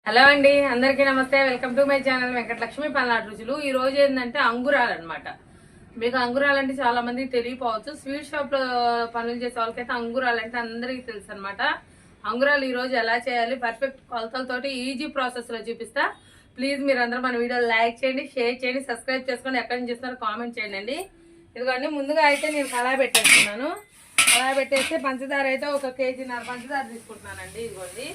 Hello అండి, అందరికీ నమస్తే. Welcome to my channel Venkatalakshmi Palnadu రుచులు. ఈ రోజు ఏంటంటే అంగురాలు అనమాట. మీకు అంగురాలు అంటే చాలా మందికి తెలియపోవచ్చు. స్వీట్ షాప్ లో పనులు చేసే వాళ్ళకైతే అంగురాలు అంటే అందరికీ తెలుసు అనమాట. అంగురాలు ఈ రోజు ఎలా చేయాలి పర్ఫెక్ట్ కొలతలతోటి ఈజీ ప్రాసెస్ లో చూపిస్తా. ప్లీజ్ మీరందరూ మన వీడియో లైక్ చేయండి, షేర్ చేయండి, సబ్స్క్రైబ్ చేసుకోండి. ఎక్కడి నుంచి చూస్తున్నారో కామెంట్ చేయండి. ఇదిగోండి, ముందుగా అయితే నేను కళాయి పెట్టేస్తున్నాను. కళాయి పెట్టేస్తే పంచదార అయితే 1 కేజీన్నర పంచదార తీసుకుంటున్నానండి. ఇదిగోండి,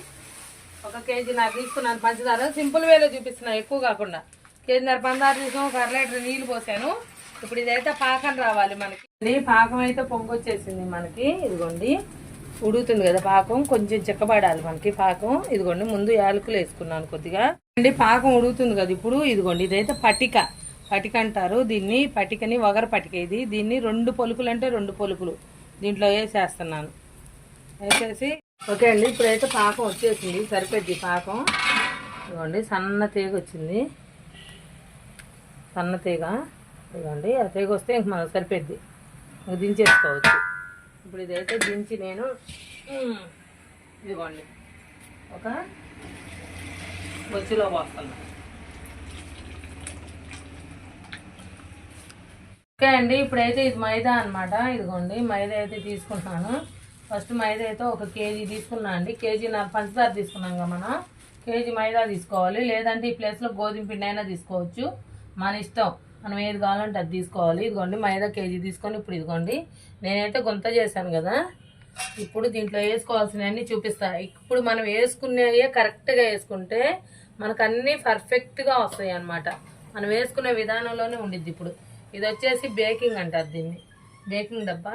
1 కేజీన్నర తీసుకున్నాను పంచదార. సింపుల్ వేలో చూపిస్తున్నాను, ఎక్కువ కాకుండా. కేజీన్నర పంచదార తీసుకుని 1 లీటర్ నీళ్లు పోసాను. ఇప్పుడు ఇదైతే పాకం రావాలి మనకి. పాకం అయితే పొంగొచ్చేసింది మనకి. ఇదిగోండి, ఉడుకుతుంది కదా పాకం, కొంచెం చిక్కబడాలి మనకి పాకం. ఇదిగోండి, ముందు యాలకులు వేసుకున్నాను కొద్దిగా. పాకం ఉడుకుతుంది కదా ఇప్పుడు. ఇదిగోండి, ఇదైతే పటిక అంటారు దీన్ని. పటికని వగర పటిక ఇది. దీన్ని 2 పలుకులు అంటే 2 పలుకులు దీంట్లో వేసేస్తున్నాను. వేసేసి ఓకే అండి, ఇప్పుడైతే పాకం వచ్చేసింది, సరిపోద్ది పాకం. ఇదిగోండి, సన్న తీగ వచ్చింది, సన్న తీగ. ఇదిగోండి, ఆ తీగ వస్తే ఇంక మనకు సరిపోద్ది, ఇంక దించేసుకోవచ్చు. ఇప్పుడు ఇదైతే దించి నేను ఇదిగోండి ఒక బొచ్చులో పోస్తాను. ఓకే అండి, ఇప్పుడైతే ఇది మైదా అనమాట. ఇదిగోండి, మైదా అయితే తీసుకుంటున్నాను. ఫస్ట్ మైదా అయితే 1 కేజీ తీసుకున్నా అండి. కేజీన్నర పంచదార తీసుకున్నాం కదా మనం. కేజీ మైదా తీసుకోవాలి, లేదంటే ఈ ప్లేస్లో గోధుమ పిండి అయినా తీసుకోవచ్చు, మన ఇష్టం. మనం ఏది కావాలంటే అది తీసుకోవాలి. ఇదిగోండి, మైదా కేజీ తీసుకొని ఇప్పుడు ఇదిగోండి నేనైతే గుంత చేశాను కదా. ఇప్పుడు దీంట్లో వేసుకోవాల్సినవన్నీ చూపిస్తా. ఇప్పుడు మనం వేసుకునేవి కరెక్ట్గా వేసుకుంటే మనకు అన్నీ పర్ఫెక్ట్గా వస్తాయి అన్నమాట. మనం వేసుకునే విధానంలోనే ఉండిద్ది. ఇప్పుడు ఇది వచ్చేసి బేకింగ్ అంటారు దీన్ని, బేకింగ్ డబ్బా.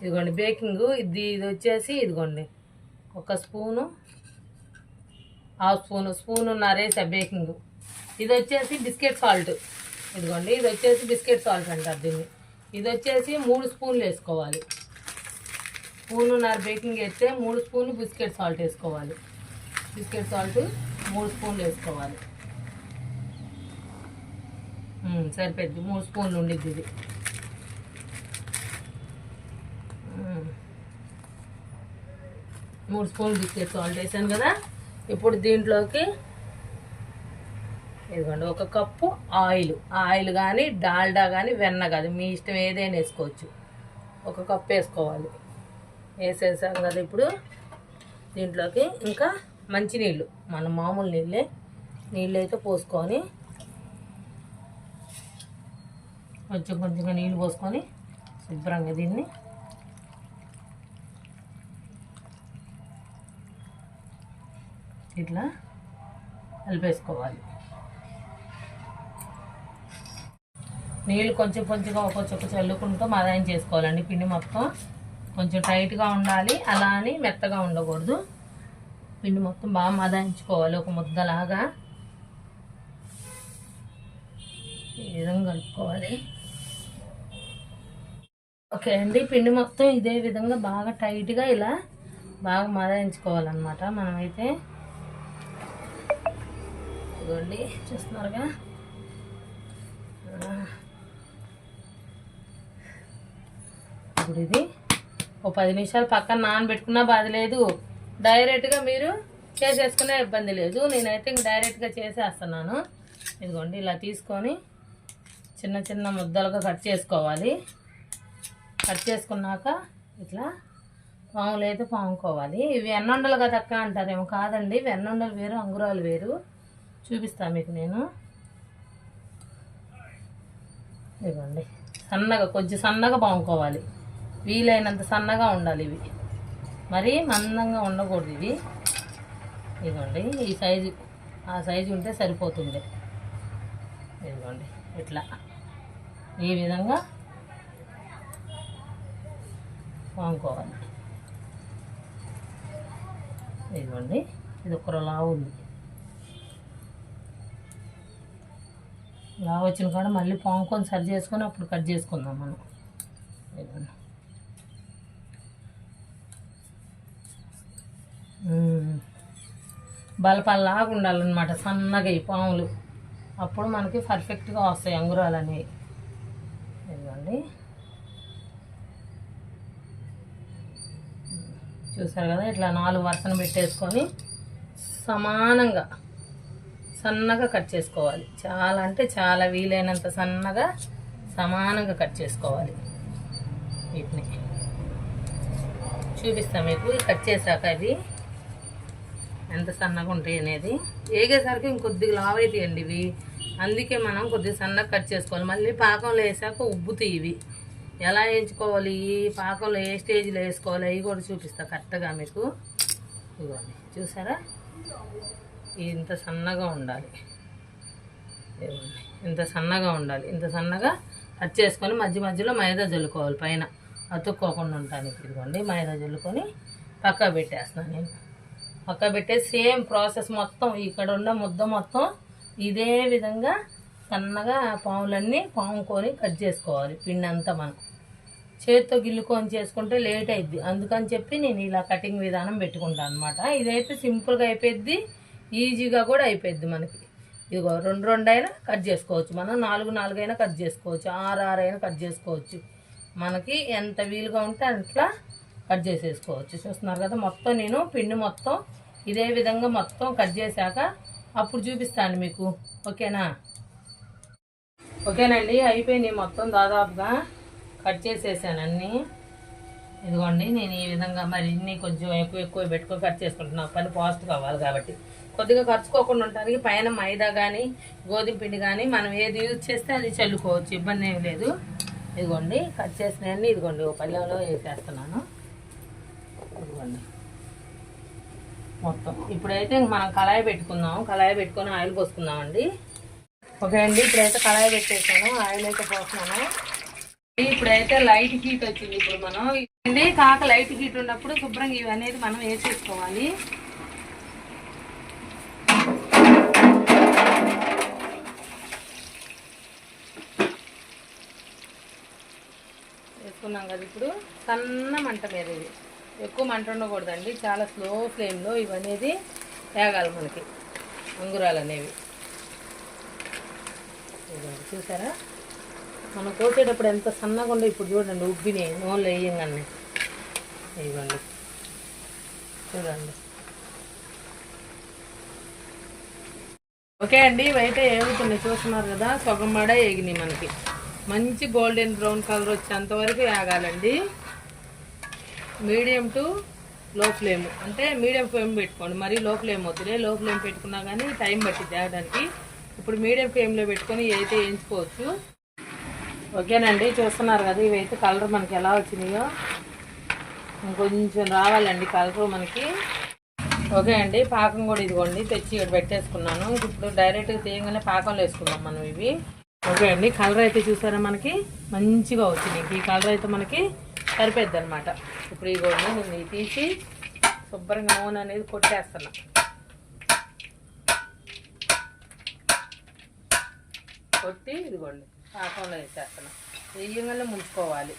ఇదిగోండి బేకింగ్, ఇది వచ్చేసి ఇదిగోండి 1 స్పూను, 1/2 స్పూను నరేసా బేకింగ్. ఇది వచ్చేసి బిస్కెట్ సాల్ట్. ఇదిగోండి, ఇది వచ్చేసి బిస్కెట్ సాల్ట్ అంటారు దీన్ని. ఇది వచ్చేసి 3 స్పూన్లు వేసుకోవాలి. 1.5 స్పూన్ బేకింగ్ వేస్తే 3 స్పూన్లు బిస్కెట్ సాల్ట్ వేసుకోవాలి. బిస్కెట్ సాల్ట్ 3 స్పూన్లు వేసుకోవాలి. సరిపోద్ది, 3 స్పూన్లు ఉండిద్ది ఇది. 3 స్పూన్లు బిస్కెట్ సాల్ట్ వేసాను కదా. ఇప్పుడు దీంట్లోకి ఇదిగోండి 1 కప్పు ఆయిల్ కానీ డాల్డా కానీ వెన్న కానీ మీ ఇష్టం ఏదైనా వేసుకోవచ్చు. 1 కప్పు వేసుకోవాలి. వేసేసాం కదా. ఇప్పుడు దీంట్లోకి ఇంకా మంచినీళ్ళు, మన మామూలు నీళ్ళు అయితే పోసుకొని కొంచెంగా నీళ్ళు పోసుకొని శుభ్రంగా దీన్ని ఇట్లా కలిపేసుకోవాలి. నీళ్ళు కొంచెంగా ఒక్కొక్క చల్లుకుంటూ మదాయం చేసుకోవాలండి. పిండి మొత్తం కొంచెం టైట్గా ఉండాలి, అలా అని మెత్తగా ఉండకూడదు. పిండి మొత్తం బాగా మదాయించుకోవాలి, ఒక ముద్దలాగా ఈ విధంగా కలుపుకోవాలి. ఓకే అండి, పిండి మొత్తం ఇదే విధంగా బాగా టైట్గా ఇలా బాగా మదాయించుకోవాలన్నమాట. మనమైతే ఇదిగోండి చూస్తున్నారుగా. ఇప్పుడు ఇది 10 నిమిషాలు పక్కన నానబెట్టుకున్నా బాధ లేదు, డైరెక్ట్గా మీరు చేసేసుకునే ఇబ్బంది లేదు. నేనైతే ఇంక డైరెక్ట్గా చేసేస్తున్నాను. ఇదిగోండి, ఇలా తీసుకొని చిన్న ముద్దలుగా కట్ చేసుకోవాలి. కట్ చేసుకున్నాక ఇట్లా పాములు అయితే పాముకోవాలి. ఇవి వెన్నుండలు కదా అక్క అంటారేమో, కాదండి, వెన్నుండలు వేరు, అంగురాలు వేరు. చూపిస్తాను మీకు నేను. ఇదిగోండి, కొంచెం సన్నగా పాముకోవాలి, వీలైనంత సన్నగా ఉండాలి. ఇవి మరీ మందంగా ఉండకూడదు ఇవి. ఇదిగోండి, ఈ సైజు, ఆ సైజు ఉంటే సరిపోతుంది. ఇదిగోండి, ఇట్లా ఈ విధంగా పాముకోవాలి. ఇదిగోండి, ఇది 1 లావు ఉంది. లావు వచ్చిన కాడ మళ్ళీ పాముకొని సరి చేసుకొని అప్పుడు కట్ చేసుకుందాం మనం. ఇదిగోండి, బలపల్లాగా ఉండాలన్నమాట, సన్నగా ఈ పాములు. అప్పుడు మనకి పర్ఫెక్ట్గా వస్తాయి అంగురాలు అనేవి. ఇదిగోండి, చూసారు కదా, ఇట్లా 4 వరుసను పెట్టేసుకొని సమానంగా సన్నగా కట్ చేసుకోవాలి. చాలా అంటే చాలా వీలైనంత సన్నగా సమానంగా కట్ చేసుకోవాలి. వీటిని చూపిస్తాను మీకు కట్ చేశాక ఇవి ఎంత సన్నగా ఉంటాయి అనేది. ఏగేసరికి ఇంకొద్దిగా లావ్ అవుతాయండి ఇవి, అందుకే మనం కొద్దిగా సన్నగా కట్ చేసుకోవాలి. మళ్ళీ పాకంలో వేసాక ఉబ్బుతాయి ఇవి. ఎలా వేయించుకోవాలి, పాకంలో ఏ స్టేజ్లో వేసుకోవాలి అవి కూడా చూపిస్తా కరెక్ట్గా మీకు. ఇవ్వండి చూసారా, ఇంత సన్నగా ఉండాలి. ఇవ్వండి ఇంత సన్నగా ఉండాలి. ఇంత సన్నగా కట్ చేసుకొని మధ్య మధ్యలో మైదా జల్లుకోవాలి పైన అతుక్కోకుండా ఉండడానికి. ఇదిగోండి మైదా జల్లుకొని పక్కా పెట్టేస్తున్నాను నేను. పక్కా పెట్టేసి సేమ్ ప్రాసెస్ మొత్తం ఇక్కడ ఉన్న ముద్ద మొత్తం ఇదే విధంగా సన్నగా పాములన్నీ పాముకొని కట్ చేసుకోవాలి. పిండి అంతా మనం చేతితో గిల్లుకొని చేసుకుంటే లేట్ అయిద్ది, అందుకని చెప్పి నేను ఇలా కటింగ్ విధానం పెట్టుకుంటాను అనమాట. ఇదైతే సింపుల్గా అయిపోద్ది, ఈజీగా కూడా అయిపోద్ది మనకి. ఇదిగో 2 అయినా కట్ చేసుకోవచ్చు, మనం 4 అయినా కట్ చేసుకోవచ్చు, 6 అయినా కట్ చేసుకోవచ్చు. మనకి ఎంత వీలుగా ఉంటే అట్లా కట్ చేసేసుకోవచ్చు. చూస్తున్నారు కదా, మొత్తం నేను పిండి మొత్తం ఇదే విధంగా మొత్తం కట్ చేశాక అప్పుడు చూపిస్తాను మీకు. ఓకేనా? ఓకేనండి, అయిపోయినాయి మొత్తం దాదాపుగా కట్ చేసేసాను అన్నీ. ఇదిగోండి నేను ఈ విధంగా మరి ఇన్ని కొంచెం ఎక్కువ పెట్టుకొని కట్ చేసుకుంటున్నాను. పని ఫాస్ట్ కావాలి కాబట్టి కొద్దిగా ఖర్చుకోకుండా ఉండడానికి పైన మైదా కానీ గోధుమ పిండి కానీ మనం ఏది యూజ్ చేస్తే అది చల్లుకోవచ్చు, ఇబ్బంది ఏం లేదు. ఇదిగోండి కట్ చేసినవన్నీ ఇదిగోండి ఒక పళ్ళెంలో వేసేస్తున్నాను. ఇదిగోండి మొత్తం. ఇప్పుడైతే మనం కళాయి పెట్టుకుందాం, కళాయి పెట్టుకొని ఆయిల్ పోసుకుందామండి. ఓకే అండి, ఇప్పుడైతే కళాయి పెట్టేసాను, ఆయిల్ అయితే పోస్తున్నాను. ఇప్పుడైతే లైట్ హీట్ వచ్చింది. ఇప్పుడు మనం అండి కాక లైట్ హీట్ ఉన్నప్పుడు శుభ్రంగా ఇవి అనేది మనం వేసేసుకోవాలి. వేసుకున్నాం కదా, ఇప్పుడు సన్న మంట మీద, ఇది ఎక్కువ మంట ఉండకూడదండి, చాలా స్లో ఫ్లేమ్లో ఇవనేది వేగాలి మనకి అంగురాలు అనేవి. చూసారా మనం కోసేటప్పుడు ఎంత సన్నగా ఉండే, ఇప్పుడు చూడండి ఉబ్బినాయి నూనెలో వేయంగానే. ఇవ్వండి చూడండి. ఓకే అండి, ఇవైతే ఏగుతున్నాయి చూస్తున్నారు కదా, సగం మడ వేగినాయి మనకి. మంచి గోల్డెన్ బ్రౌన్ కలర్ వచ్చేంతవరకు వేగాలండి. మీడియం టు లో ఫ్లేమ్, అంటే మీడియం ఫ్లేమ్ పెట్టుకోండి, మరీ లో ఫ్లేమ్ వద్దులే. లో ఫ్లేమ్ పెట్టుకున్నా కానీ టైం పట్టి తేగడానికి. ఇప్పుడు మీడియం ఫ్లేమ్లో పెట్టుకొని అయితే వేయించుకోవచ్చు. ఓకేనండి, చూస్తున్నారు కదా, ఇవైతే కలర్ మనకి ఎలా వచ్చినాయో. ఇంకొంచెం రావాలండి కలర్ మనకి. ఓకే అండి, పాకం కూడా ఇదిగోండి తెచ్చి ఇక్కడ పెట్టేసుకున్నాను. ఇప్పుడు డైరెక్ట్గా తీయగానే పాకంలో వేసుకున్నాం మనం ఇవి. ఓకే అండి, కలర్ అయితే చూసారా మనకి మంచిగా వచ్చినాయి. ఈ కలర్ అయితే మనకి సరిపోద్ది అనమాట. ఇప్పుడు ఇదిగోండి నేను ఇవి తీసి శుభ్రంగా నూనె అనేది కొట్టేస్తున్నా. కొట్టి ఇదిగోండి పాకంలో వేసేస్తున్నాం. వేయంగానే ముంచుకోవాలి,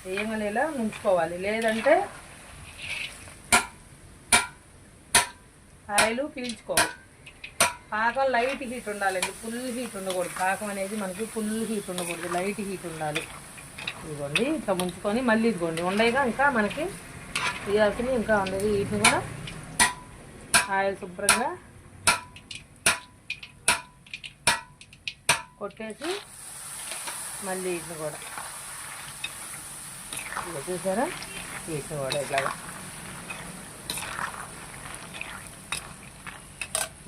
వేయంగానే ఇలా ముంచుకోవాలి, లేదంటే ఆయిల్ పీల్చుకోవాలి. పాకం లైట్ హీట్ ఉండాలండి, ఫుల్ హీట్ ఉండకూడదు. పాకం అనేది మనకి ఫుల్ హీట్ ఉండకూడదు, లైట్ హీట్ ఉండాలి. ఇదిగోండి ఇట్లా ముంచుకొని మళ్ళీ ఇదిగోండి ఉండేగా ఇంకా మనకి తీయాల్సింది ఇంకా ఉండేది. వీటిని కూడా ఆయిల్ శుభ్రంగా కొట్టేసి మళ్ళీ వీటిని కూడా ఇలా చూసారా, వీటిని కూడా ఇట్లాగా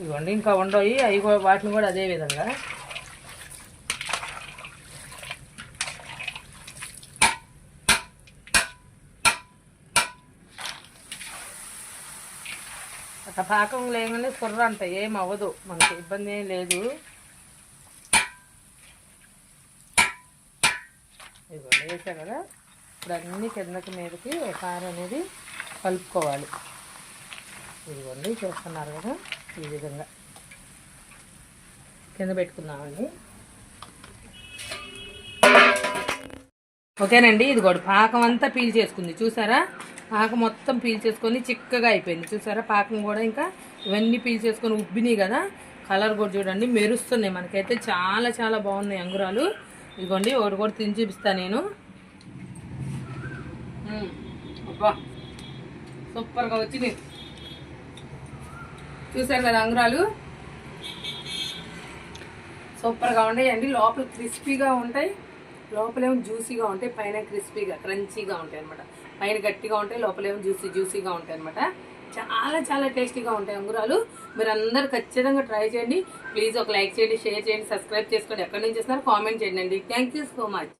ఇవ్వండి. ఇంకా ఉండవు అవి కూడా, వాటిని కూడా అదే విధంగా అట్లా పాకం లేగానే కుర్ర అంట ఏం అవ్వదు, మనకి ఇబ్బంది ఏం లేదు. ఇదిగోండి వేసా కదా, ఇప్పుడు అన్నీ కిందకి మీదకి ఒకసారి అనేది కలుపుకోవాలి. ఇదిగోండి చూస్తున్నారు కదా, ఈ విధంగా కింద పెట్టుకున్నామండి. ఓకేనండి, ఇదిగోండి పాకం అంతా పీల్ చేసుకుంది చూసారా, పాకం మొత్తం పీల్ చేసుకొని చిక్కగా అయిపోయింది చూసారా. పాకం కూడా ఇంకా ఇవన్నీ పీల్ చేసుకొని ఉబ్బినాయి కదా, కలర్ కూడా చూడండి మెరుస్తున్నాయి మనకైతే, చాలా చాలా బాగున్నాయి అంగురాలు. ఇదిగోండి ఒకటి కూడా తిని చూపిస్తాను నేను. అబ్బా సూపర్గా వచ్చినాయి. చూసారు కదా అంగురాలు సూపర్గా ఉంటాయండి. లోపల క్రిస్పీగా ఉంటాయి, లోపలేమో జ్యూసీగా ఉంటాయి, పైన క్రిస్పీగా క్రంచీగా ఉంటాయి అనమాట. పైన గట్టిగా ఉంటాయి, లోపలేమో జ్యూసీగా ఉంటాయి అనమాట. చాలా చాలా టేస్టీగా ఉంటాయి అంగురాలు. మీరు అందరు ఖచ్చితంగా ట్రై చేయండి. ప్లీజ్ ఒక లైక్ చేయండి, షేర్ చేయండి, సబ్స్క్రైబ్ చేసుకోండి. ఎక్కడి నుంచి చేస్తున్నారు కామెంట్ చేయండి. Thank you so much.